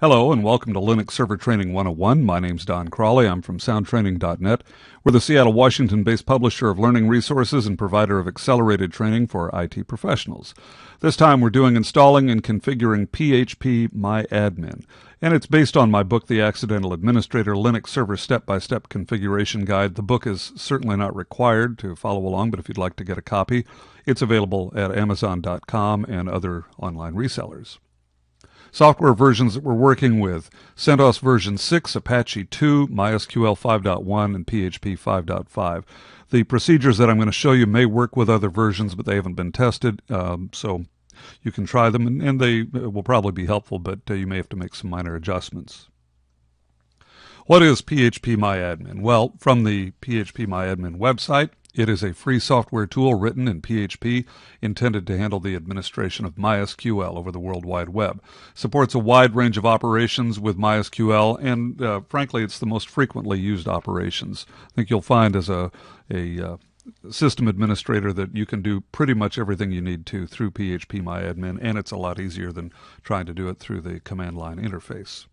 Hello and welcome to Linux Server Training 101. My name's Don Crawley. I'm from soundtraining.net. We're the Seattle, Washington-based publisher of learning resources and provider of accelerated training for IT professionals. This time we're doing installing and configuring phpMyAdmin. And it's based on my book, The Accidental Administrator, Linux Server Step-by-Step Configuration Guide. The book is certainly not required to follow along, but if you'd like to get a copy, it's available at Amazon.com and other online resellers. Software versions that we're working with: CentOS version 6, Apache 2, MySQL 5.1, and PHP 5.5. The procedures that I'm going to show you may work with other versions, but they haven't been tested, so you can try them, and they will probably be helpful, but you may have to make some minor adjustments. What is phpMyAdmin? Well, from the phpMyAdmin website, it is a free software tool written in PHP intended to handle the administration of MySQL over the World Wide Web. Supports a wide range of operations with MySQL, and frankly, it's the most frequently used operations. I think you'll find as a system administrator that you can do pretty much everything you need to through phpMyAdmin, and it's a lot easier than trying to do it through the command line interface.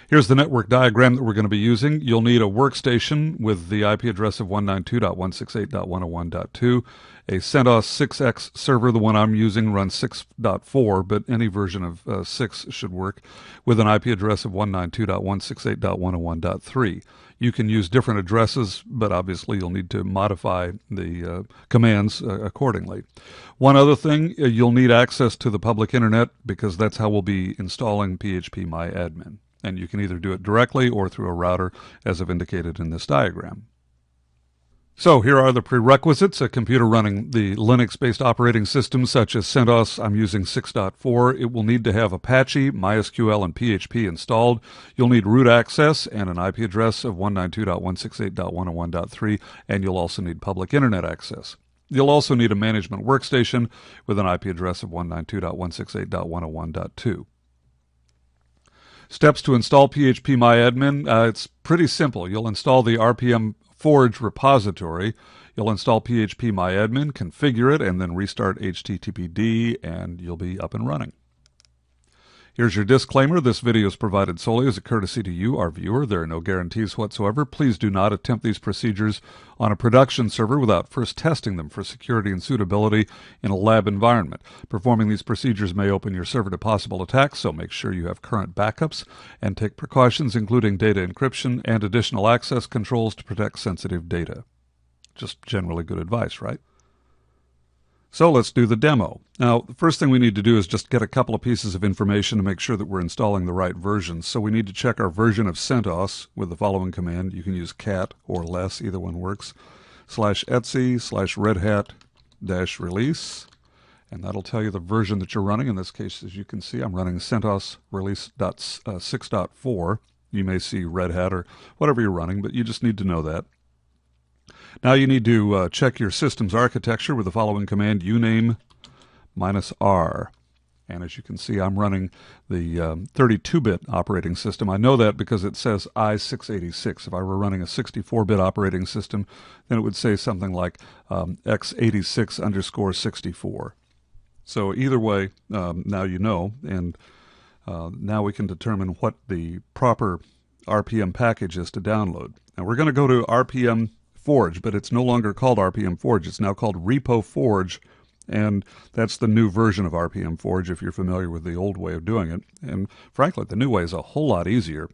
Here's the network diagram that we're going to be using. You'll need a workstation with the IP address of 192.168.101.2. A CentOS 6X server, the one I'm using, runs 6.4, but any version of 6 should work, with an IP address of 192.168.101.3. You can use different addresses, but obviously you'll need to modify the commands accordingly. One other thing, you'll need access to the public internet, because that's how we'll be installing phpMyAdmin. And you can either do it directly or through a router, as I've indicated in this diagram. So here are the prerequisites: a computer running the Linux-based operating systems such as CentOS. I'm using 6.4. It will need to have Apache, MySQL, and PHP installed. You'll need root access and an IP address of 192.168.101.3, and you'll also need public internet access. You'll also need a management workstation with an IP address of 192.168.101.2. Steps to install phpMyAdmin. It's pretty simple. You'll install the RPM Forge repository. You'll install phpMyAdmin, configure it, and then restart HTTPD, and you'll be up and running. Here's your disclaimer. This video is provided solely as a courtesy to you, our viewer. There are no guarantees whatsoever. Please do not attempt these procedures on a production server without first testing them for security and suitability in a lab environment. Performing these procedures may open your server to possible attacks, so make sure you have current backups and take precautions, including data encryption and additional access controls to protect sensitive data. Just generally good advice, right? So let's do the demo. Now, the first thing we need to do is just get a couple of pieces of information to make sure that we're installing the right version. So we need to check our version of CentOS with the following command. You can use cat or less, either one works, /etc/redhat-release, and that'll tell you the version that you're running. In this case, as you can see, I'm running CentOS release 6.4. You may see Red Hat or whatever you're running, but you just need to know that. Now you need to check your system's architecture with the following command: uname -r. And as you can see, I'm running the 32-bit operating system. I know that because it says i686. If I were running a 64-bit operating system, then it would say something like x86_64. So either way, now you know, and now we can determine what the proper RPM package is to download. Now we're going to go to RPM Forge, but it's no longer called RPM Forge. It's now called Repo Forge, and that's the new version of RPM Forge if you're familiar with the old way of doing it. And frankly, the new way is a whole lot easier.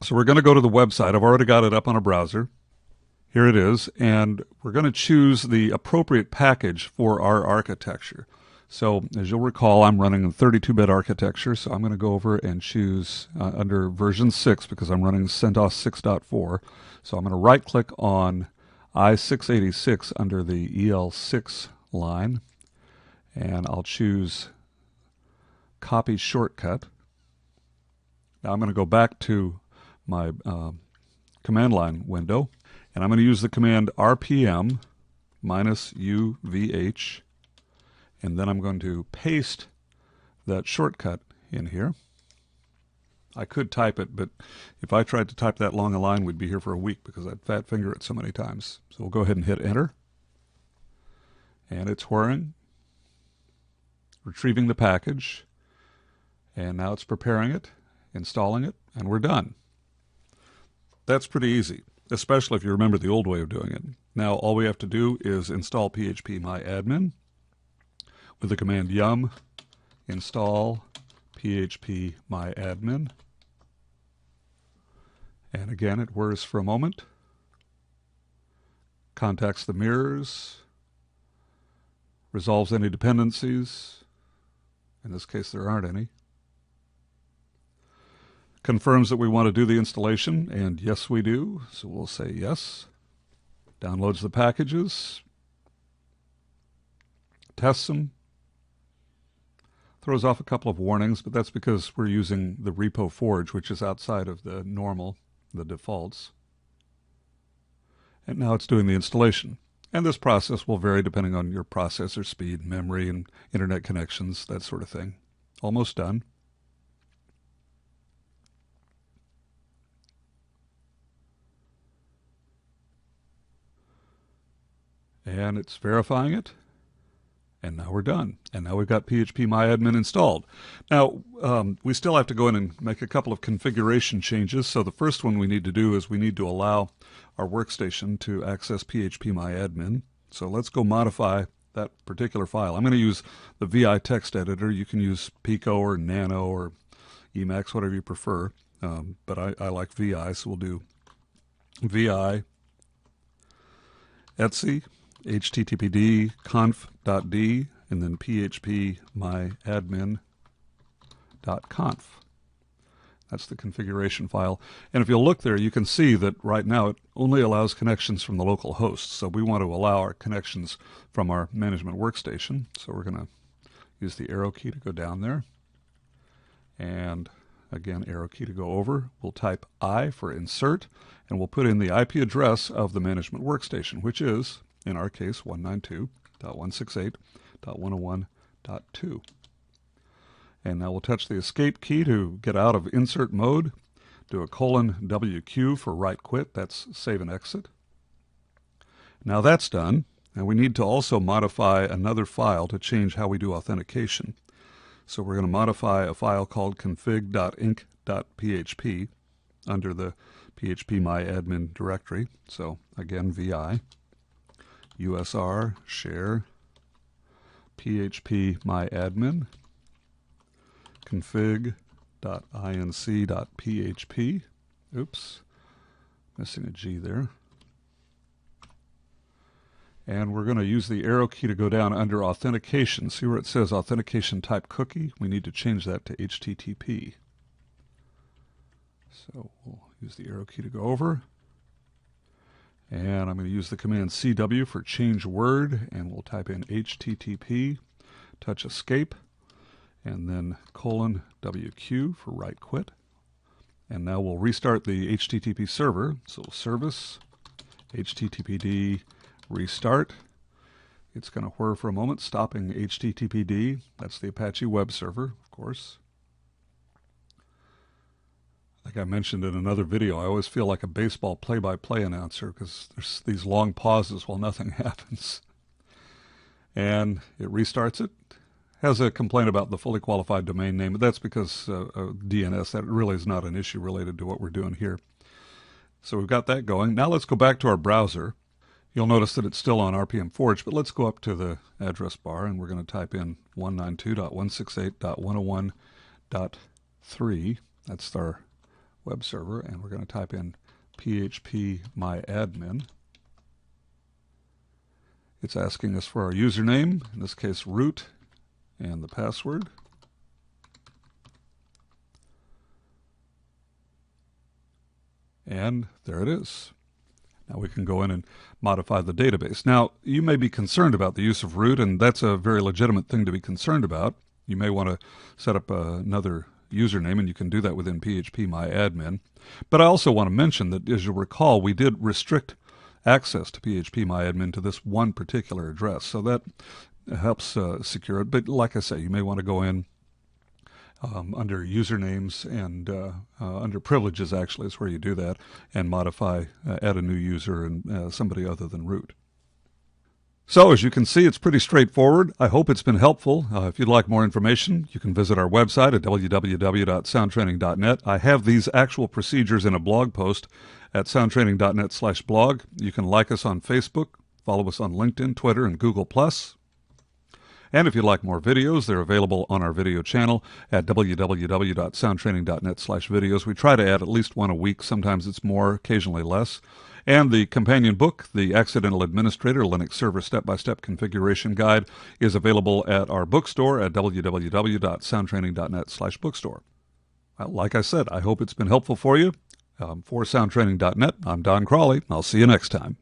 So we're going to go to the website. I've already got it up on a browser. Here it is, and we're going to choose the appropriate package for our architecture. So as you'll recall, I'm running a 32-bit architecture, so I'm going to go over and choose under version 6 because I'm running CentOS 6.4. So I'm going to right-click on i686 under the EL6 line, and I'll choose Copy Shortcut. Now I'm going to go back to my command line window, and I'm going to use the command RPM -UVH, and then I'm going to paste that shortcut in here. I could type it, but if I tried to type that long a line, we'd be here for a week because I'd fat finger it so many times. So we'll go ahead and hit enter. And it's whirring, retrieving the package. And now it's preparing it, installing it, and we're done. That's pretty easy, especially if you remember the old way of doing it. Now all we have to do is install phpMyAdmin with the command yum install phpMyAdmin. And again, it whirs for a moment, contacts the mirrors, resolves any dependencies. In this case, there aren't any. Confirms that we want to do the installation, and yes, we do. So we'll say yes. Downloads the packages, tests them, throws off a couple of warnings, but that's because we're using the repo forge, which is outside of the normal, the defaults. And now it's doing the installation. And this process will vary depending on your processor speed, memory, and internet connections, that sort of thing. Almost done. And it's verifying it. And now we're done. And now we've got phpMyAdmin installed. Now, we still have to go in and make a couple of configuration changes. So the first one we need to do is we need to allow our workstation to access phpMyAdmin. So let's go modify that particular file. I'm going to use the VI text editor. You can use Pico or Nano or Emacs, whatever you prefer. But I like VI, so we'll do VI etc httpd conf.d and then phpMyAdmin.conf. That's the configuration file. And if you'll look there, you can see that right now it only allows connections from the local host. So we want to allow our connections from our management workstation. So we're going to use the arrow key to go down there. And again, arrow key to go over. We'll type I for insert, and we'll put in the IP address of the management workstation, which is, in our case, 192.168.101.2. And now we'll touch the escape key to get out of insert mode. Do a :WQ for right quit. That's save and exit. Now that's done. And we need to also modify another file to change how we do authentication. So we're going to modify a file called config.inc.php under the phpMyAdmin directory. So again, VI, USR, share, phpMyAdmin, config.inc.php. Oops, missing a G there. And we're going to use the arrow key to go down under authentication. See where it says authentication type cookie? We need to change that to HTTP. So we'll use the arrow key to go over. And I'm going to use the command CW for change word, and we'll type in HTTP, touch escape, and then :WQ for right quit. And now we'll restart the HTTP server. So service, HTTPD, restart. It's going to whir for a moment, stopping HTTPD. That's the Apache web server, of course. Like I mentioned in another video, I always feel like a baseball play-by-play announcer because there's these long pauses while nothing happens. And it restarts it. Has a complaint about the fully qualified domain name, but that's because DNS, that really is not an issue related to what we're doing here. So we've got that going. Now let's go back to our browser. You'll notice that it's still on RPM Forge, but let's go up to the address bar and we're going to type in 192.168.101.3. That's our web server, and we're going to type in phpMyAdmin. It's asking us for our username, in this case root, and the password. And there it is. Now we can go in and modify the database. Now, you may be concerned about the use of root, and that's a very legitimate thing to be concerned about. You may want to set up another username, and you can do that within phpMyAdmin. But I also want to mention that, as you'll recall, we did restrict access to phpMyAdmin to this one particular address. So that helps secure it. But like I say, you may want to go in under usernames and under privileges, actually, is where you do that, and modify, add a new user and somebody other than root. So, as you can see, it's pretty straightforward. I hope it's been helpful. If you'd like more information, you can visit our website at www.soundtraining.net. I have these actual procedures in a blog post at soundtraining.net/blog. You can like us on Facebook, follow us on LinkedIn, Twitter, and Google+. And if you'd like more videos, they're available on our video channel at www.soundtraining.net/videos. We try to add at least one a week. Sometimes it's more, occasionally less. And the companion book, The Accidental Administrator Linux Server Step-by-Step Configuration Guide, is available at our bookstore at www.soundtraining.net/bookstore. Well, like I said, I hope it's been helpful for you. For soundtraining.net, I'm Don Crawley. I'll see you next time.